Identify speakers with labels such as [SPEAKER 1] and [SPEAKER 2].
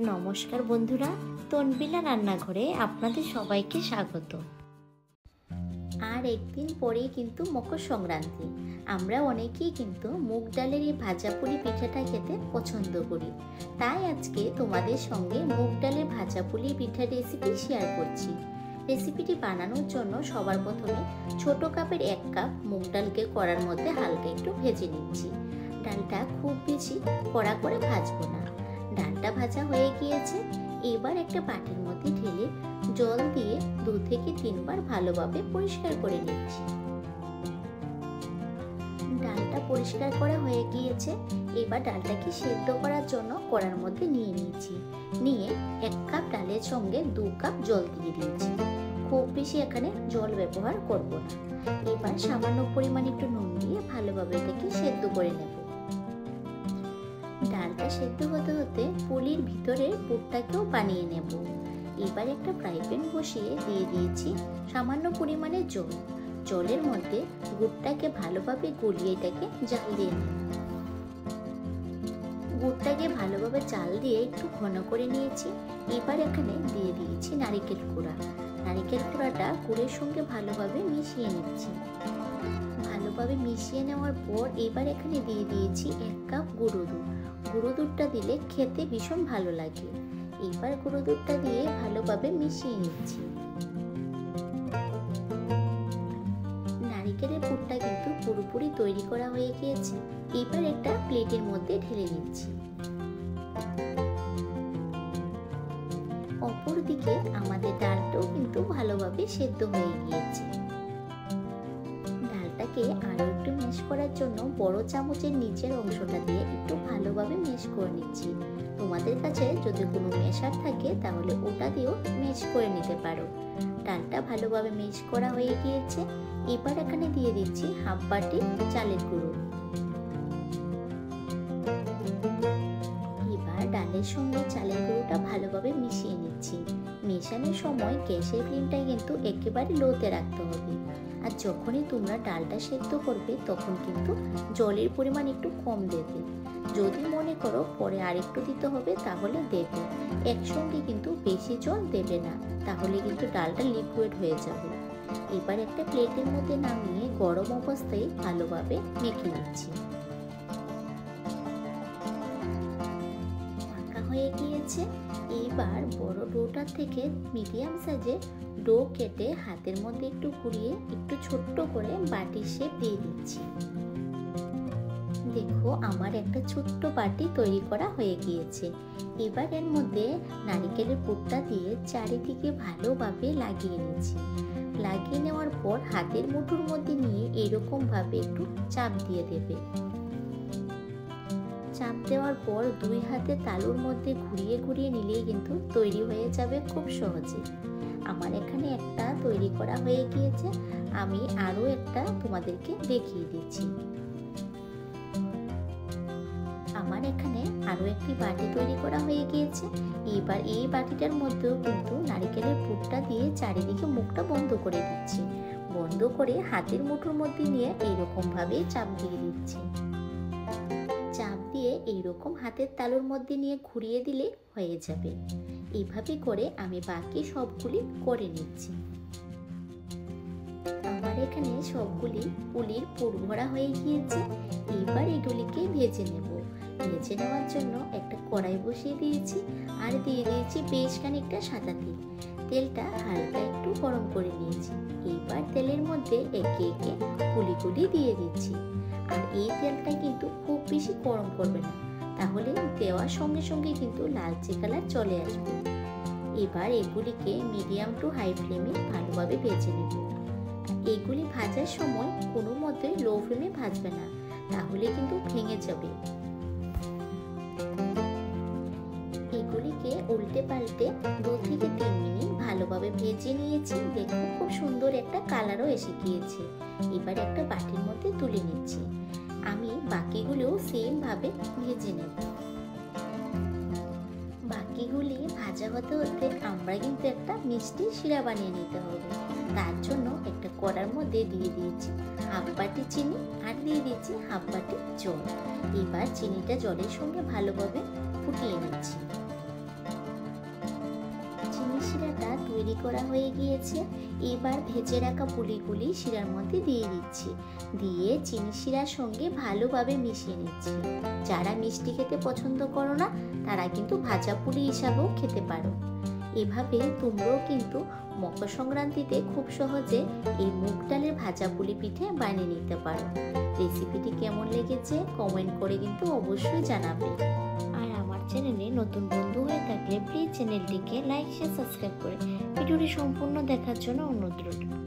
[SPEAKER 1] নমস্কার বন্ধুরা, তনবিলা রান্নাঘরে আপনাদের সবাইকে স্বাগত। আর একদিন পরেই কিন্তু মকর সংক্রান্তি। আমরা অনেকেই কিন্তু মুগ ডালের এই ভাজা পুলি পিঠাটা খেতে পছন্দ করি। তাই আজকে তোমাদের সঙ্গে মুগ ডালের ভাজা পুলি পিঠার রেসিপি শেয়ার করছি। রেসিপিটি বানানোর জন্য সবার প্রথমে ছোট কাপের 1 কাপ মুগ ডালকে কড়ার মধ্যে হালকা একটু ভেজে নিচ্ছি। ডালটা খুব বেশি কড়া করে ভাজবো না। ডালটা ভাজা হয়ে গিয়েছে। এবার একটা বাটির মধ্যে ঢেলে জল দিয়ে 2 থেকে 3 বার ভালোভাবে পরিষ্কার করে নিচ্ছি। ডালটা পরিষ্কার করা হয়ে গিয়েছে। এবার ডালটাকে সেদ্ধ করার জন্য কড়ার মধ্যে নিয়ে নিয়েছি। নিয়ে 1 কাপ ডালের সঙ্গে 2 কাপ জল দিয়ে দিয়েছি। খুব বেশি এখানে জল ব্যবহার করব না। এবার সামান্য পরিমাণ একটু নুন দিয়ে ভালোভাবে এটাকে সেদ্ধ করে নেব। ডালটা সেদ্ধ হতে হতে পুলির ভিতরের পুরটাকেও বানিয়ে নেব। এবার একটা ফ্রাই প্যান বসিয়ে দিয়ে দিয়েছি সামান্য পরিমাণে জল। জলের মধ্যে গুড়টাকে ভালোভাবে গলিয়ে এটাকে জাল দিয়ে নেব। গুড়টাকে ভালোভাবে জাল দিয়ে একটু ঘন করে নিয়েছি। এবার এখানে দিয়ে দিয়েছি নারকেল কুড়া। নারকেল কুড়াটা গুড়ের সঙ্গে ভালোভাবে মিশিয়ে নিচ্ছি। ভালোভাবে মিশিয়ে নেওয়ার পর এবার এখানে দিয়ে দিয়েছি 1 কাপ গুঁড়ো দুধ। গুঁড়ো দুধটা দিলে খেতে ভীষণ ভালো লাগে। এবার গুঁড়ো দুধটা দিয়ে ভালোভাবে মিশিয়ে নিচ্ছি। নারকেলের পুরটা কিন্তু পুরোপুরি তৈরি করা হয়ে গিয়েছে। এবার একটা প্লেটের মধ্যে ঢেলে নিচ্ছি। অপরদিকে আমাদের ডালটাও কিন্তু ভালোভাবে সেদ্ধ হয়ে গিয়েছে। ডালটাকে আরো একটু ম্যাশ করার জন্য বড় চামচের নিচের অংশটা দিয়ে একটু ভালোভাবে ম্যাশ করে নিচ্ছি। তোমাদের কাছে যদি কোনো ম্যাশার থাকে তাহলে ওটা দিয়েও ম্যাশ করে নিতে পারো। ডালটা ভালোভাবে ম্যাশ করা হয়ে গিয়েছে। এবার এখানে দিয়ে দিচ্ছি হাফ বাটি চালের গুঁড়ো। এবার ডালের সঙ্গে চালের গুঁড়োটা ভালোভাবে মিশিয়ে নিচ্ছি। মেশানোর সময় গ্যাসের ফ্লেমটা কিন্তু একেবারে লোতে রাখতে হবে। আর যখনই তোমরা ডালটা সেদ্ধ করবে তখন কিন্তু জলের পরিমাণ একটু কম দেবে। যদি মনে করো পরে আরেকটু দিতে হবে তাহলে দেবে। একসঙ্গে কিন্তু বেশি জল দেবে না, তাহলে কিন্তু ডালটা লিকুইড হয়ে যাবে। এবার একটা প্লেটের মধ্যে নামিয়ে গরম অবস্থায় ভালোভাবে মেখে নিচ্ছি। মাখা হয়ে গিয়েছে। এইবার বড় ডোটা থেকে মিডিয়াম সাইজের ডো কেটে হাতের মধ্যে একটু ঘুরিয়ে একটু ছোট্ট করে বাটির শেপ দিয়ে দিচ্ছি। দেখো আমার একটা ছোট্ট বাটি তৈরি করা হয়ে গিয়েছে। এবার এর মধ্যে নারকেলের পুরটা দিয়ে চারিদিকে ভালোভাবে লাগিয়ে নিচ্ছি। লাগিয়ে নেওয়ার পর হাতের মুঠোর মধ্যে নিয়ে এরকম ভাবে একটু চাপ দিয়ে দেবে। চাপ দেওয়ার পর 2 হাতে তালুর মধ্যে ঘুরিয়ে ঘুরিয়ে নিলেই কিন্তু তৈরি হয়ে যাবে খুব সহজে। আমার এখানে একটা তৈরি করা হয়ে গিয়েছে। আমি আরো একটা তোমাদেরকে দেখিয়ে দিচ্ছি। আমার এখানে আরো একটি বাটি তৈরি করা হয়ে গিয়েছে। এবার এই বাটিটার মধ্যেও কিন্তু নারকেলের পুরটা দিয়ে চারিদিকে মুখটা বন্ধ করে দিচ্ছি। বন্ধ করে হাতের মুঠোর মধ্যে নিয়ে এইরকম ভাবে চাপ দিয়ে দিচ্ছি। চাপ দিয়ে এইরকম হাতের তালুর মধ্যে নিয়ে ঘুরিয়ে দিলে হয়ে যাবে। এইভাবে করে আমি বাকি সবগুলি করে নিচ্ছি। আমার এখানে সবগুলি পুলির পুর ভরা হয়ে গিয়েছে। এবার এগুলিকে ভেজে নেব। ভেজে নেওয়ার জন্য একটা কড়াই বসিয়ে দিয়েছি আর দিয়ে দিয়েছি বেশ খানিকটা সাদা তেল। তেলটা হালকা একটু গরম করে নিয়েছি। এবার তেলের মধ্যে একে একে পুলিগুলি দিয়ে দিচ্ছি। আর এই তেলটা কিন্তু খুব বেশি গরম করবে না, তাহলে দেওয়ার সঙ্গে সঙ্গে কিন্তু লালচে কালার চলে আসবে। এবার এগুলিকে মিডিয়াম টু হাই ফ্লেমে ভালোভাবে ভেজে নেব। এগুলি ভাজার সময় কোনো মতেই লো ফ্লেমে ভাজবে না, তাহলে কিন্তু ভেঙে যাবে। এগুলিকে উল্টে পাল্টে 2 থেকে 3 মিনিট ভালোভাবে ভেজে নিয়েছি। দেখো খুব সুন্দর একটা কালারও এসে গিয়েছে। এবার একটা বাটির মধ্যে তুলে নিচ্ছি। আমি বাকিগুলোও সেম ভাবে ভেজে নেব। বাকিগুলি ভাজা হতে হতে আমরা কিন্তু একটা মিষ্টি শিরা বানিয়ে নিতে হবে। তার জন্য একটা কড়ার মধ্যে দিয়ে দিয়েছি হাফ বাটি চিনি আর দিয়ে দিয়েছি হাফ বাটি জল। এবার চিনিটা জলের সঙ্গে ভালোভাবে ফুটিয়ে নিচ্ছি। চিনি শিরাটা তৈরি করা হয়ে গিয়েছে। এবার ভেজে রাখা পুলিগুলি শিরার মধ্যে দিয়ে দিচ্ছি, দিয়ে চিনি শিরার সঙ্গে ভালোভাবে মিশিয়ে নিচ্ছি। যারা মিষ্টি খেতে পছন্দ করো না তারা কিন্তু ভাজা পুলি হিসাবেও খেতে পারো। এভাবে তোমরাও কিন্তু মকর সংক্রান্তিতে খুব সহজে এই মুগ ডালের ভাজা পুলি পিঠে বানিয়ে নিতে পারো। রেসিপিটি কেমন লেগেছে কমেন্ট করে কিন্তু অবশ্যই জানাবে। আর আমার চ্যানেলে নতুন বন্ধু হয়ে থাকলে প্লিজ চ্যানেলটিকে লাইক শেয়ার সাবস্ক্রাইব করে ভিডিওটি সম্পূর্ণ দেখার জন্য অনুরোধ রইল।